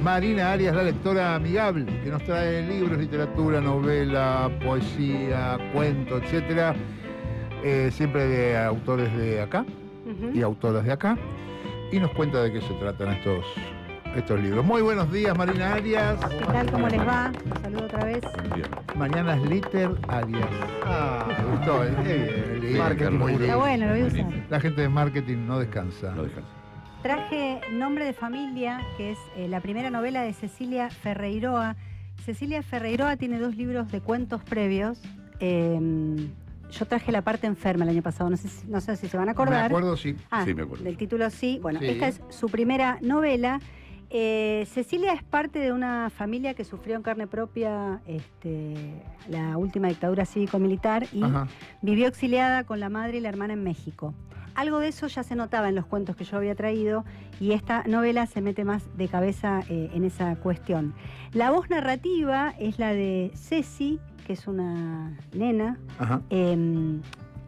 Marina Arias, la lectora amigable, que nos trae libros, literatura, novela, poesía, cuento, etcétera, siempre de autores de acá y autoras de acá, y nos cuenta de qué se tratan estos libros. Muy buenos días, Marina Arias. ¿Qué tal? ¿Cómo les va? Un saludo otra vez. Mañana es Liter Arias. Me gustó, marketing muy bien. Está bueno, lo voy a usar. La gente de marketing no descansa. Traje Nombre de Familia, que es la primera novela de Cecilia Ferreiroa. Cecilia Ferreiroa tiene 2 libros de cuentos previos. Yo traje La parte enferma el año pasado, no sé si se van a acordar. Me acuerdo, sí. Sí, me acuerdo. Del título sí. Bueno, sí. Esta es su primera novela. Cecilia es parte de una familia que sufrió en carne propia la última dictadura cívico-militar y vivió exiliada con la madre y la hermana en México. Algo de eso ya se notaba en los cuentos que yo había traído y esta novela se mete más de cabeza en esa cuestión. La voz narrativa es la de Ceci, que es una nena,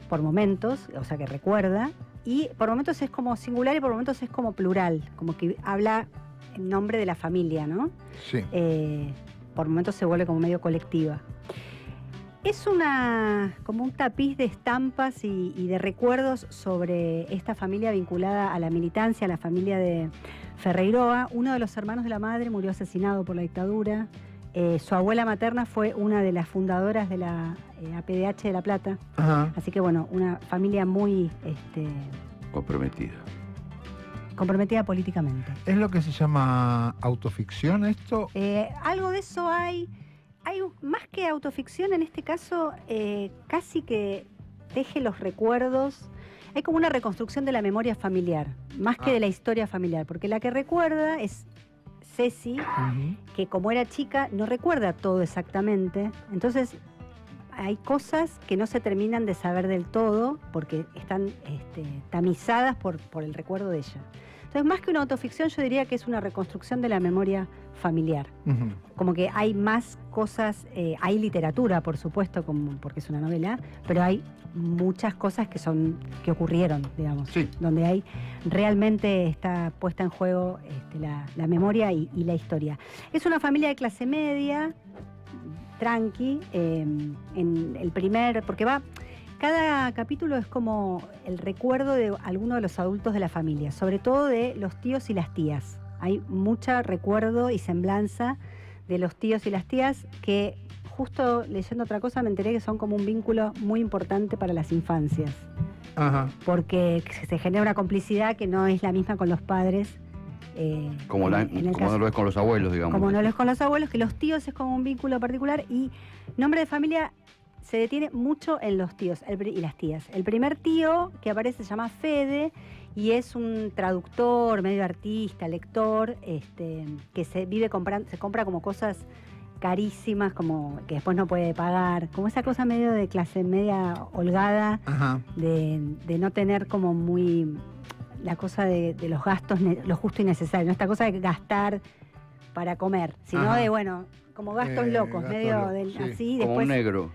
por momentos, o sea que recuerda, y por momentos es como singular y por momentos es como plural, como que habla en nombre de la familia, ¿no? Sí. Por momentos se vuelve como medio colectiva. Es como un tapiz de estampas y de recuerdos sobre esta familia vinculada a la militancia, a la familia de Ferreiroa. Uno de los hermanos de la madre murió asesinado por la dictadura. Su abuela materna fue una de las fundadoras de la APDH de La Plata. Así que bueno, una familia muy comprometida políticamente. ¿Es lo que se llama autoficción esto? Algo de eso hay. Hay más que autoficción en este caso, casi que teje los recuerdos. Hay como una reconstrucción de la memoria familiar, más que de la historia familiar, porque la que recuerda es Ceci, que como era chica no recuerda todo exactamente. Entonces hay cosas que no se terminan de saber del todo porque están tamizadas por el recuerdo de ella. Entonces, más que una autoficción, yo diría que es una reconstrucción de la memoria familiar. Como que hay más cosas, hay literatura, por supuesto, porque es una novela, pero hay muchas cosas que ocurrieron, digamos, donde hay realmente está puesta en juego la memoria y la historia. Es una familia de clase media, tranqui, porque cada capítulo es como el recuerdo de alguno de los adultos de la familia, sobre todo de los tíos y las tías. Hay mucho recuerdo y semblanza de los tíos y las tías que, justo leyendo otra cosa, me enteré que son como un vínculo muy importante para las infancias. Porque se genera una complicidad que no es la misma con los padres. Como no lo es con los abuelos, digamos. Como no lo es con los abuelos, que los tíos es como un vínculo particular y Nombre de Familia se detiene mucho en los tíos y las tías. El primer tío que aparece se llama Fede y es un traductor, medio artista, lector, que se compra como cosas carísimas, como que después no puede pagar, como esa cosa medio de clase media holgada, de no tener como muy la cosa de los gastos, lo justo y necesario, no esta cosa de gastar para comer, sino de, bueno, como gastos locos, medio así. Como después, un negro.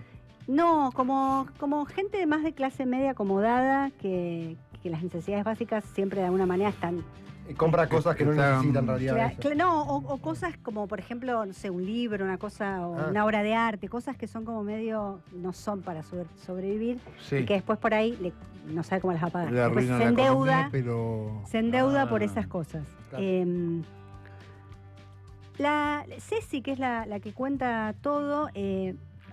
No, como gente más de clase media acomodada, que las necesidades básicas siempre de alguna manera están. Y compra cosas que no necesitan en realidad. O cosas como, por ejemplo, no sé, un libro, una cosa, o una obra de arte, cosas que son como medio, no son para sobrevivir, y que después por ahí no sabe cómo las va a pagar. Después se endeuda, se endeuda por esas cosas. Claro. Ceci, que es la que cuenta todo,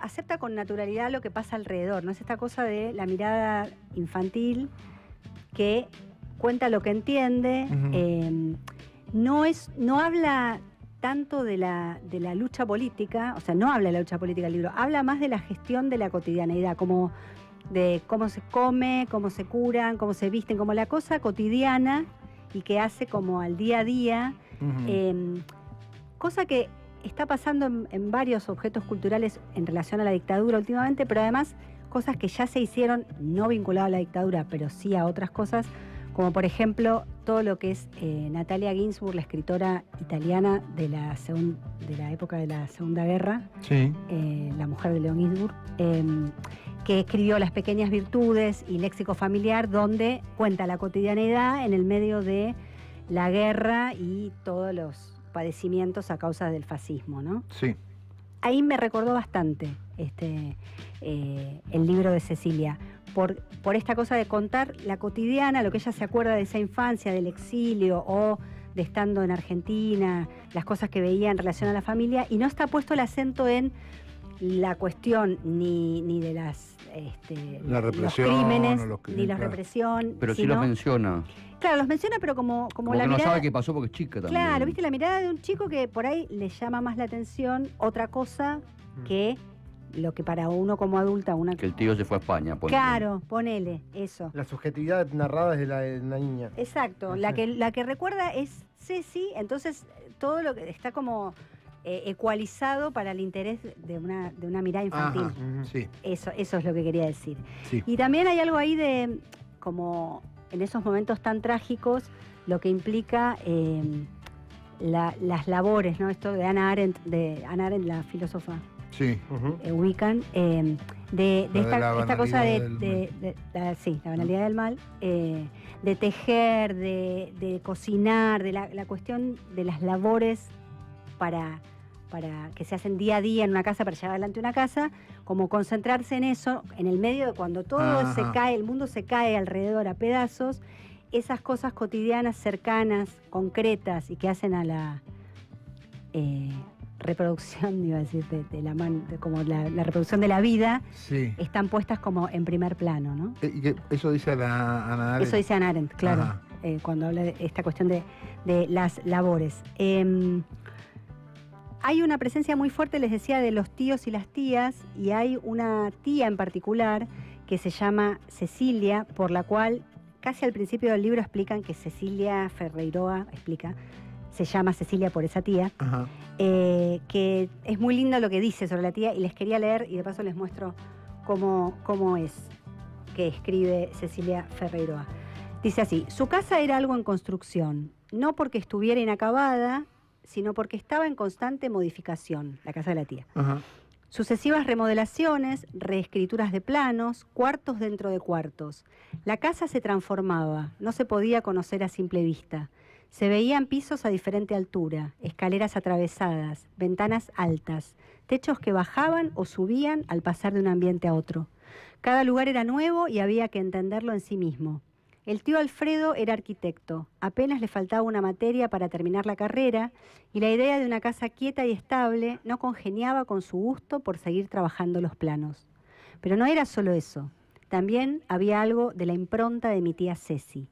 acepta con naturalidad lo que pasa alrededor, ¿no? Es esta cosa de la mirada infantil que cuenta lo que entiende, no habla tanto de la lucha política, o sea, no habla de la lucha política el libro, habla más de la gestión de la cotidianeidad, como de cómo se come, cómo se curan, cómo se visten, como la cosa cotidiana y que hace como al día a día, cosa que está pasando en varios objetos culturales en relación a la dictadura últimamente, pero además cosas que ya se hicieron, no vinculadas a la dictadura, pero sí a otras cosas, como por ejemplo todo lo que es Natalia Ginzburg, la escritora italiana de la época de la Segunda Guerra, la mujer de León Ginzburg, que escribió Las pequeñas virtudes y Léxico familiar, donde cuenta la cotidianeidad en el medio de la guerra y todos padecimientos a causa del fascismo, ¿no? Sí. Ahí me recordó bastante el libro de Cecilia, por esta cosa de contar la cotidiana, lo que ella se acuerda de esa infancia, del exilio o de estando en Argentina, las cosas que veía en relación a la familia, y no está puesto el acento en la cuestión ni de las la represión, los crímenes, ni la claro. represión. Pero sí los menciona. Claro, los menciona, pero como la que no mirada... sabe qué pasó porque es chica también. Claro, viste, la mirada de un chico que por ahí le llama más la atención otra cosa que lo que para uno como adulta... Que el tío se fue a España. Ponele. Claro, ponele, eso. La subjetividad narrada es de la niña. Exacto, la que recuerda es Ceci, entonces todo lo que está como ecualizado para el interés de una mirada infantil. Ajá, sí. Eso es lo que quería decir. Sí. Y también hay algo ahí de, como en esos momentos tan trágicos, lo que implica las labores, ¿no? Esto de Hannah Arendt, la filósofa. Sí. Ubican, de esta cosa de la banalidad del mal, de tejer, de cocinar, de la cuestión de las labores para que se hacen día a día en una casa, para llevar adelante una casa, como concentrarse en eso, en el medio de cuando todo se cae, el mundo se cae alrededor a pedazos, esas cosas cotidianas, cercanas, concretas y que hacen a la reproducción, iba a decir, como la reproducción de la vida, Sí. están puestas como en primer plano, ¿no? Eso dice Hannah Arendt. Eso dice Hannah Arendt, claro, cuando habla de esta cuestión de las labores. Hay una presencia muy fuerte, les decía, de los tíos y las tías, y hay una tía en particular que se llama Cecilia, por la cual casi al principio del libro explican que Cecilia Ferreiroa, se llama Cecilia por esa tía, que es muy lindo lo que dice sobre la tía, y les quería leer, y de paso les muestro cómo es que escribe Cecilia Ferreiroa. Dice así: su casa era algo en construcción, no porque estuviera inacabada, sino porque estaba en constante modificación, la casa de la tía. Sucesivas remodelaciones, reescrituras de planos, cuartos dentro de cuartos. La casa se transformaba, no se podía conocer a simple vista. Se veían pisos a diferente altura, escaleras atravesadas, ventanas altas, techos que bajaban o subían al pasar de un ambiente a otro. Cada lugar era nuevo y había que entenderlo en sí mismo. El tío Alfredo era arquitecto, apenas le faltaba una materia para terminar la carrera y la idea de una casa quieta y estable no congeniaba con su gusto por seguir trabajando los planos. Pero no era solo eso, también había algo de la impronta de mi tía Ceci.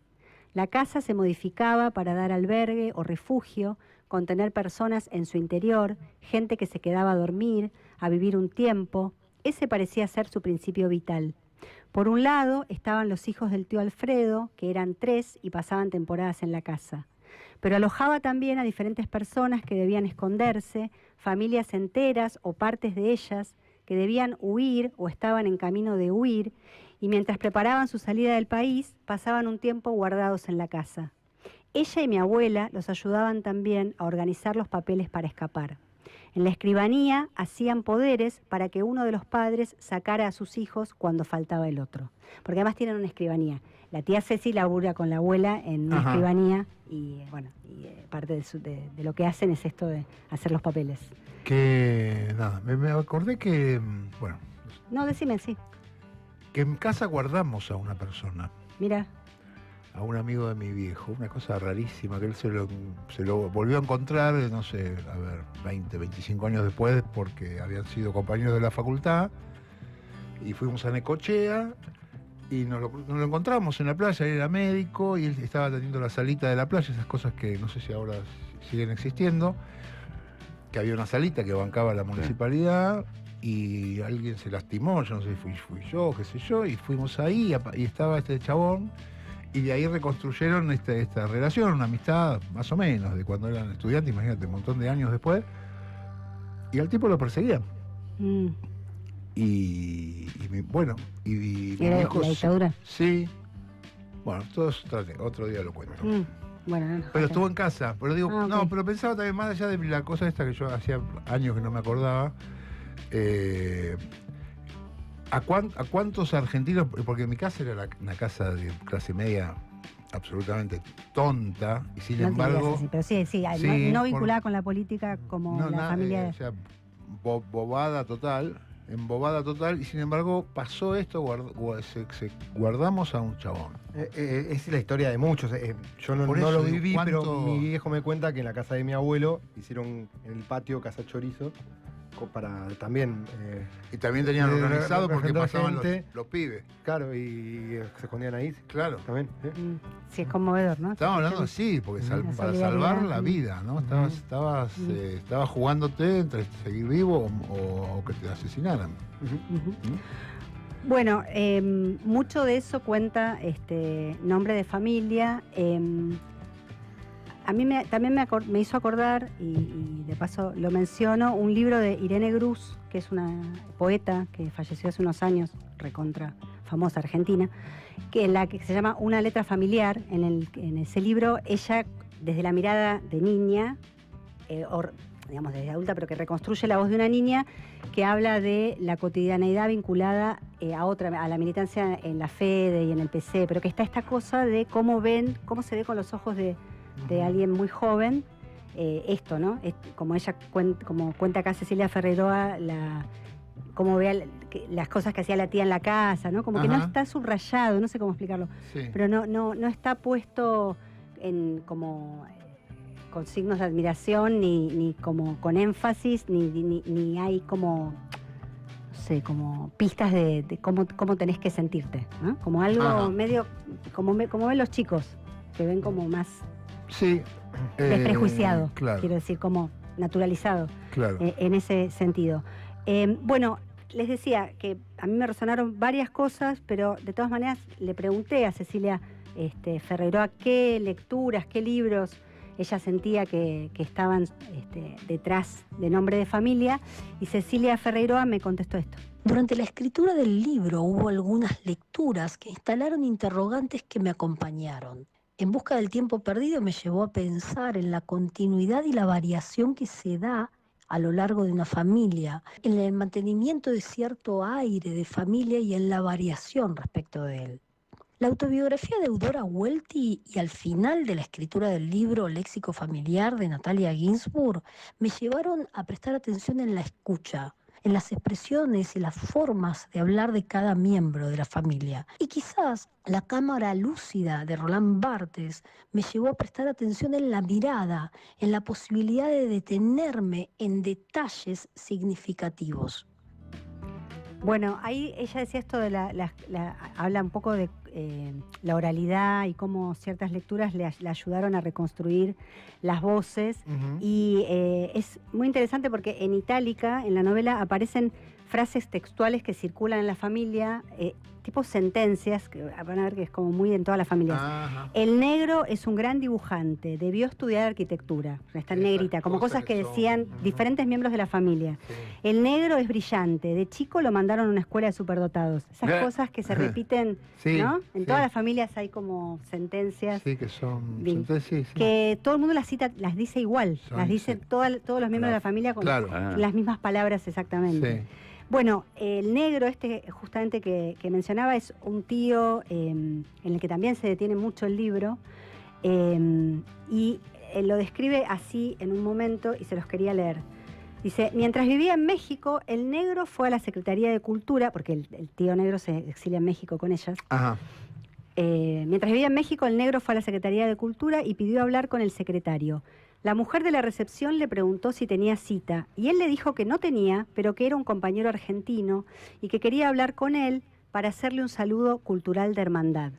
La casa se modificaba para dar albergue o refugio, contener personas en su interior, gente que se quedaba a dormir, a vivir un tiempo. Ese parecía ser su principio vital. Por un lado estaban los hijos del tío Alfredo, que eran 3 y pasaban temporadas en la casa. Pero alojaba también a diferentes personas que debían esconderse, familias enteras o partes de ellas que debían huir o estaban en camino de huir, y mientras preparaban su salida del país, pasaban un tiempo guardados en la casa. Ella y mi abuela los ayudaban también a organizar los papeles para escapar. En la escribanía hacían poderes para que uno de los padres sacara a sus hijos cuando faltaba el otro. Porque además tienen una escribanía. La tía Ceci labura con la abuela en una escribanía y parte de lo que hacen es esto de hacer los papeles. Que nada, me acordé que, bueno... No, decime, sí. Que en casa guardamos a una persona. Mira. A un amigo de mi viejo, una cosa rarísima, que él se lo volvió a encontrar, no sé, 20, 25 años después, porque habían sido compañeros de la facultad, y fuimos a Necochea, y nos lo encontramos en la playa, él era médico, y él estaba atendiendo la salita de la playa, esas cosas que no sé si ahora siguen existiendo, que había una salita que bancaba la municipalidad, y alguien se lastimó, yo no sé, fui yo, qué sé yo, y fuimos ahí, y estaba este chabón, y de ahí reconstruyeron esta relación, una amistad más o menos, de cuando eran estudiantes, imagínate, un montón de años después. Y al tipo lo perseguían. Y mi viejo... ¿La dictadura? Sí. Bueno, otro día lo cuento. Bueno, pero estuvo en casa. Pero digo, no, pero pensaba también más allá de la cosa esta que yo hacía años que no me acordaba. ¿A cuántos argentinos? Porque mi casa era una casa de clase media absolutamente tonta, y sin No embargo... así, pero sí, no vinculada con la política como la familia. O sea, bobada total, embobada total, y sin embargo pasó esto, guardamos a un chabón. Es la historia de muchos. Yo no lo viví, pero mi viejo me cuenta que en la casa de mi abuelo hicieron en el patio casa chorizo para también... y también tenían organizado porque pasaban los pibes. Claro, y se escondían ahí. Claro. También. Sí, es conmovedor, ¿no? Estamos hablando así, porque para salvar la vida, ¿no? Estabas jugándote entre seguir vivo o que te asesinaran. Bueno, mucho de eso cuenta Nombre de Familia. A mí también me hizo acordar, y de paso lo menciono, un libro de Irene Grus, que es una poeta que falleció hace unos años, recontra famosa argentina, que se llama Una letra familiar. En ese libro, ella, desde la mirada de niña, digamos desde adulta, pero que reconstruye la voz de una niña, que habla de la cotidianeidad vinculada a la militancia en la FEDE y en el PC, pero que está esta cosa de cómo se ve con los ojos de alguien muy joven esto, ¿no? Como ella como cuenta acá Cecilia Ferreroa, cómo ve las cosas que hacía la tía en la casa, ¿no? Como que no está subrayado, no sé cómo explicarlo, pero no está puesto como con signos de admiración, ni como con énfasis, ni hay como, no sé, como pistas de cómo tenés que sentirte, ¿no? Como algo medio, como ven los chicos, que ven como más desprejuiciado, claro. Quiero decir, como naturalizado, claro. En ese sentido. Bueno, les decía que a mí me resonaron varias cosas, pero de todas maneras le pregunté a Cecilia Ferreroa qué lecturas, qué libros ella sentía que estaban detrás de Nombre de Familia, y Cecilia Ferreroa me contestó esto. Durante la escritura del libro hubo algunas lecturas que instalaron interrogantes que me acompañaron. En busca del tiempo perdido me llevó a pensar en la continuidad y la variación que se da a lo largo de una familia, en el mantenimiento de cierto aire de familia y en la variación respecto de él. La autobiografía de Eudora Welty y al final de la escritura del libro Léxico Familiar de Natalia Ginsburg me llevaron a prestar atención en la escucha, en las expresiones y las formas de hablar de cada miembro de la familia. Y quizás la cámara lúcida de Roland Barthes me llevó a prestar atención en la mirada, en la posibilidad de detenerme en detalles significativos. Bueno, ahí ella decía esto de habla un poco de la oralidad y cómo ciertas lecturas le ayudaron a reconstruir las voces. Y es muy interesante porque en Itálica, en la novela, aparecen frases textuales que circulan en la familia, tipo sentencias, que van a ver que es como muy en todas las familias. El negro es un gran dibujante, debió estudiar arquitectura. Está en negrita, como cosas que decían diferentes miembros de la familia. Sí. El negro es brillante, de chico lo mandaron a una escuela de superdotados. Esas cosas que se repiten, ¿no? En todas las familias hay como sentencias. Sí, que son sentencias. Que todo el mundo las cita, las dice igual, las dicen todos los miembros de la familia con las mismas palabras exactamente. Sí. Bueno, el negro justamente que mencionaba es un tío en el que también se detiene mucho el libro, y lo describe así en un momento y se los quería leer. Dice: mientras vivía en México, el negro fue a la Secretaría de Cultura, porque el tío negro se exilia en México con ellas. Mientras vivía en México, el negro fue a la Secretaría de Cultura y pidió hablar con el secretario. La mujer de la recepción le preguntó si tenía cita y él le dijo que no tenía, pero que era un compañero argentino y que quería hablar con él para hacerle un saludo cultural de hermandad.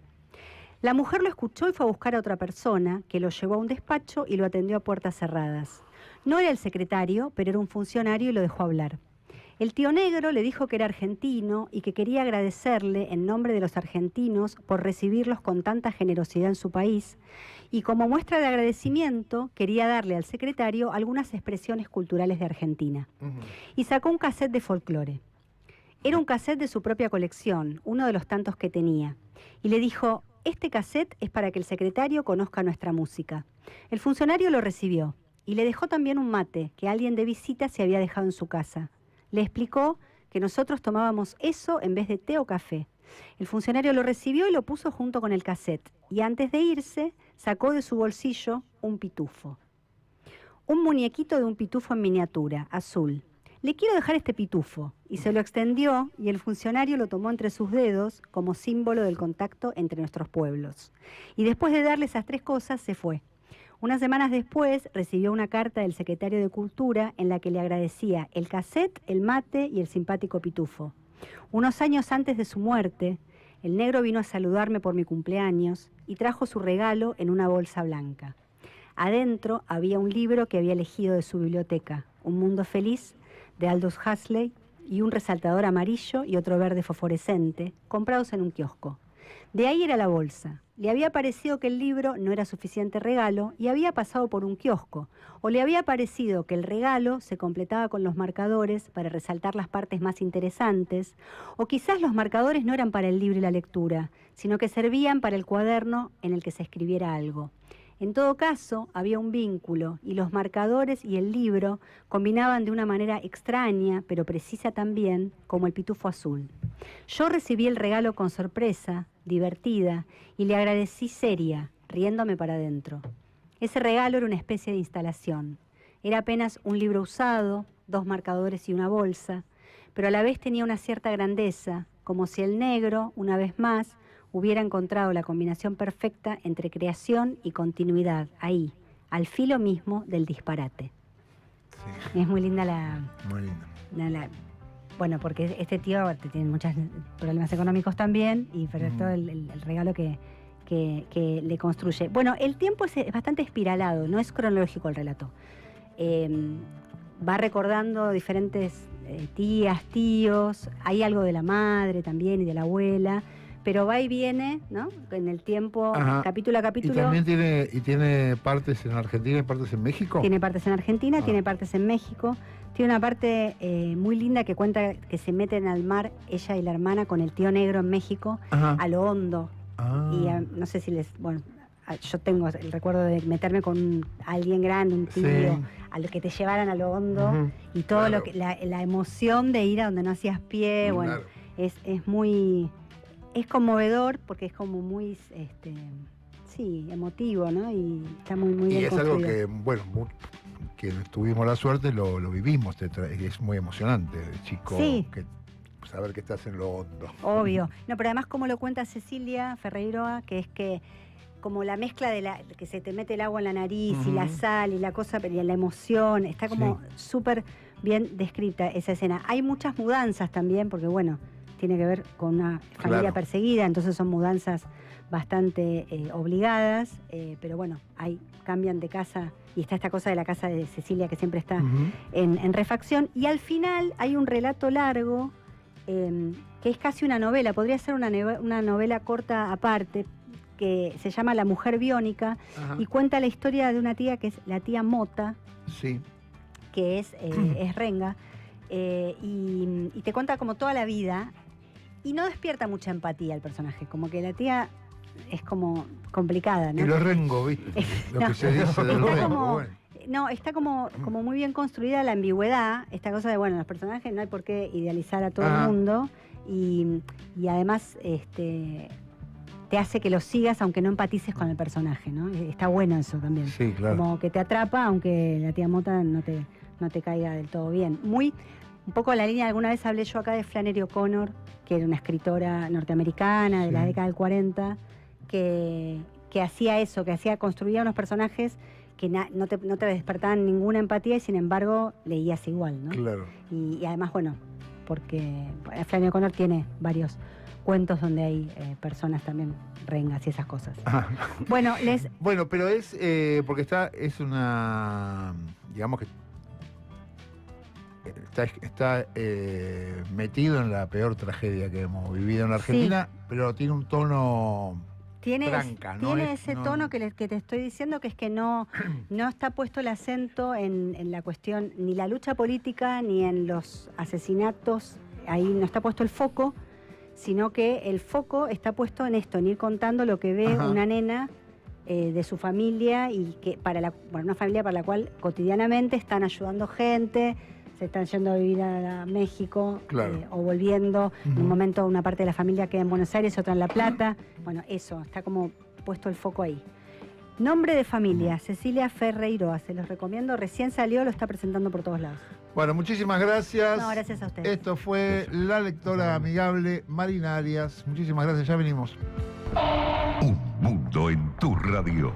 La mujer lo escuchó y fue a buscar a otra persona, que lo llevó a un despacho y lo atendió a puertas cerradas. No era el secretario, pero era un funcionario y lo dejó hablar. El tío negro le dijo que era argentino y que quería agradecerle en nombre de los argentinos por recibirlos con tanta generosidad en su país, y como muestra de agradecimiento quería darle al secretario algunas expresiones culturales de Argentina. Y sacó un cassette de folclore. Era un cassette de su propia colección, uno de los tantos que tenía, y le dijo: este cassette es para que el secretario conozca nuestra música. El funcionario lo recibió y le dejó también un mate que alguien de visita se había dejado en su casa. Le explicó que nosotros tomábamos eso en vez de té o café El funcionario lo recibió y lo puso junto con el cassette. Y antes de irse, sacó de su bolsillo un pitufo. Un muñequito de un pitufo en miniatura, azul. Le quiero dejar este pitufo. Y se lo extendió y el funcionario lo tomó entre sus dedos como símbolo del contacto entre nuestros pueblos. Y después de darle esas 3 cosas, se fue. Unas semanas después recibió una carta del secretario de Cultura en la que le agradecía el cassette, el mate y el simpático pitufo. Unos años antes de su muerte, el negro vino a saludarme por mi cumpleaños y trajo su regalo en una bolsa blanca. Adentro había un libro que había elegido de su biblioteca, Un mundo feliz, de Aldous Huxley, y un resaltador amarillo y otro verde fosforescente, comprados en un kiosco. De ahí era la bolsa. Le había parecido que el libro no era suficiente regalo y había pasado por un kiosco. O le había parecido que el regalo se completaba con los marcadores para resaltar las partes más interesantes. O quizás los marcadores no eran para el libro y la lectura, sino que servían para el cuaderno en el que se escribiera algo. En todo caso, había un vínculo y los marcadores y el libro combinaban de una manera extraña, pero precisa también, como el pitufo azul. Yo recibí el regalo con sorpresa, divertida, y le agradecí seria, riéndome para adentro. Ese regalo era una especie de instalación. Era apenas un libro usado, 2 marcadores y una bolsa, pero a la vez tenía una cierta grandeza, como si el negro, una vez más, hubiera encontrado la combinación perfecta entre creación y continuidad, ahí, al filo mismo del disparate. Sí. Es muy linda Muy linda. Bueno, porque este tío tiene muchos problemas económicos también, pero todo el regalo que le construye. Bueno, el tiempo es bastante espiralado, no es cronológico el relato. Va recordando diferentes tías, tíos, hay algo de la madre también y de la abuela, pero va y viene, ¿no? En el tiempo, capítulo a capítulo. ¿Y también tiene partes en Argentina y partes en México? Tiene partes en Argentina, tiene partes en México. Tiene una parte muy linda que cuenta que se meten al mar ella y la hermana con el tío negro en México, a lo hondo. Y no sé si yo tengo el recuerdo de meterme con alguien grande, un tío, sí, a lo que te llevaran a lo hondo, y todo lo que la emoción de ir a donde no hacías pie, bueno, es muy... Es conmovedor porque es como muy, sí, emotivo, ¿no? Y está muy bien y es construido. Algo que, bueno, que tuvimos la suerte, lo vivimos, es muy emocionante, chico, sí, saber que estás en lo hondo. Obvio. No, pero además como lo cuenta Cecilia Ferreiroa, que es que como la mezcla de que se te mete el agua en la nariz y la sal y la cosa, y la emoción, está como súper bien descrita esa escena. Hay muchas mudanzas también, porque bueno, tiene que ver con una familia perseguida, entonces son mudanzas bastante obligadas, pero bueno, cambian de casa y está esta cosa de la casa de Cecilia que siempre está en refacción. Y al final hay un relato largo que es casi una novela, podría ser una novela corta aparte, que se llama La mujer biónica, y cuenta la historia de una tía que es la tía Mota, que es renga, y te cuenta como toda la vida. Y no despierta mucha empatía el personaje, como que la tía es como complicada, ¿no? Y los rengo, ¿viste? Lo que se dice del rengo, No, está como muy bien construida la ambigüedad, esta cosa de, bueno, los personajes no hay por qué idealizar a todo el mundo, y además te hace que los sigas aunque no empatices con el personaje, ¿no? Está bueno eso también. Sí, claro. Como que te atrapa aunque la tía Mota no te caiga del todo bien. Un poco la línea, alguna vez hablé yo acá de Flannery O'Connor, que era una escritora norteamericana de la década del 40, que hacía eso, construía unos personajes que no te despertaban ninguna empatía y sin embargo leías igual, ¿no? Claro. Y además, bueno, porque Flannery O'Connor tiene varios cuentos donde hay personas también rengas y esas cosas. Bueno, pero es porque es una, digamos que está metido en la peor tragedia que hemos vivido en la Argentina, pero tiene un tono tranca, ¿no? Tiene ese tono que te estoy diciendo, que es que no está puesto el acento en la cuestión, ni la lucha política, ni en los asesinatos, ahí no está puesto el foco, sino que el foco está puesto en esto, en ir contando lo que ve una nena de su familia, y que una familia para la cual cotidianamente están ayudando gente, se están yendo a vivir a México, claro. O volviendo. En un momento una parte de la familia queda en Buenos Aires, otra en La Plata. Bueno, eso, está como puesto el foco ahí. Nombre de familia, Cecilia Ferreiroa, se los recomiendo. Recién salió, lo está presentando por todos lados. Bueno, muchísimas gracias. No, gracias a ustedes. Esto fue la lectora amigable Marina Arias. Muchísimas gracias, ya venimos. Un mundo en tu radio.